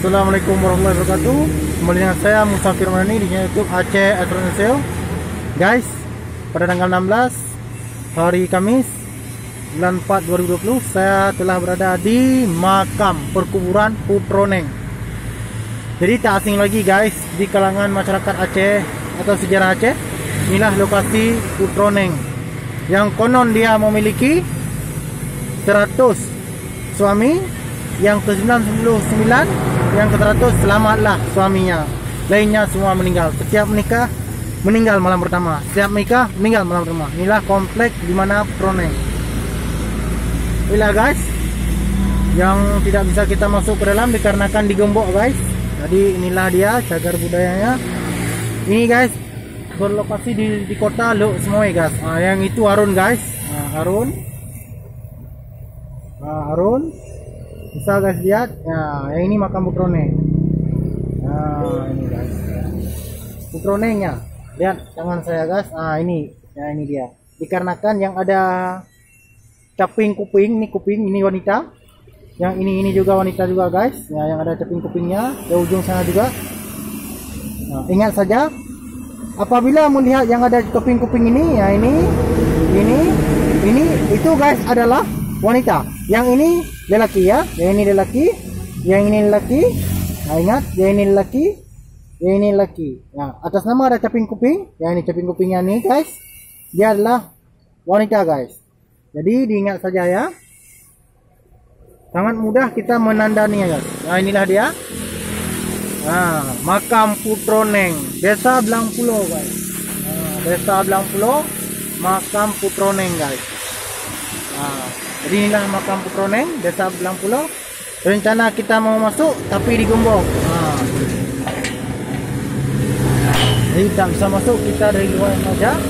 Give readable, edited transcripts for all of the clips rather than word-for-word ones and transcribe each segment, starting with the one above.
Assalamualaikum warahmatullahi wabarakatuh. Kembali dengan saya Musafir Marani di YouTube Aceh Astronaut. Guys, pada tanggal 16 hari Kamis bulan 4 2020 saya telah berada di makam perkuburan Putroneng. Jadi tak asing lagi guys di kalangan masyarakat Aceh atau sejarah Aceh. Inilah lokasi Putroneng yang konon dia memiliki 100 suami, yang ke-99 yang ke-100 selamatlah suaminya, lainnya semua meninggal. Setiap menikah meninggal malam pertama, setiap menikah meninggal malam pertama. Inilah kompleks di mana Putroneng. Inilah guys yang tidak bisa kita masuk ke dalam dikarenakan digembok guys. Jadi inilah dia cagar budayanya. Ini guys berlokasi di kota Lok Semoy guys. Yang itu Harun guys. Harun bisa guys lihat. Yang ini makam Putroneng. Ini guys Putronengnya. Lihat tangan saya guys. Ini dia. Dikarenakan yang ada caping kuping, ini kuping, ini wanita. Yang ini juga wanita juga guys. Yang ada caping kupingnya di ujung sana juga. Ingat saja, apabila melihat yang ada caping kuping ini, ini itu guys adalah wanita. Yang ini lelaki ya. Yang ini lelaki, yang ini lelaki. Ingat, yang ini lelaki, yang ini lelaki. Atas nama ada caping kuping. Yang ini caping kupingnya nih guys. Dia adalah wanita guys. Jadi diingat saja ya. Sangat mudah kita menandaninya guys. Inilah dia. Makam Putroneng, Desa Blangpulo guys. Desa Blangpulo, makam Putroneng guys. Jadi inilah makam Putroneng, Desa Blangpulo. Rencana kita mau masuk tapi digembok. Jadi tak bisa masuk, kita dari luar saja.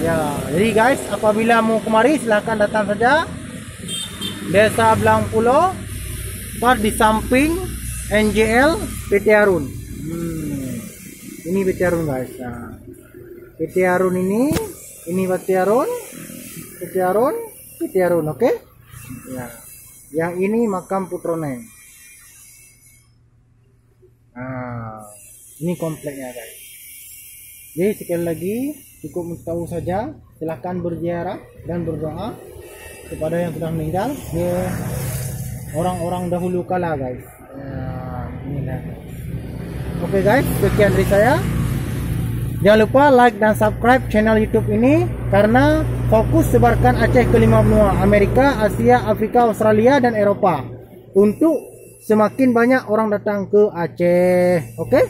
Ya, jadi guys, apabila mau kemari silahkan datang saja. Desa Blangpulo, pas di samping NJL PT Harun. Ini PT Harun guys. PT Harun ini PT Harun, PT Harun, PT Harun, oke? Ya. Yang ini makam Putroneng. Ini kompleknya guys. Jadi sekali lagi cukup tahu saja, silahkan berziarah dan berdoa kepada yang sudah meninggal, orang-orang dahulu kala guys. Oke guys, sekian dari saya. Jangan lupa like dan subscribe channel YouTube ini karena fokus sebarkan Aceh ke 5 benua, Amerika, Asia, Afrika, Australia dan Eropa, untuk semakin banyak orang datang ke Aceh. Oke?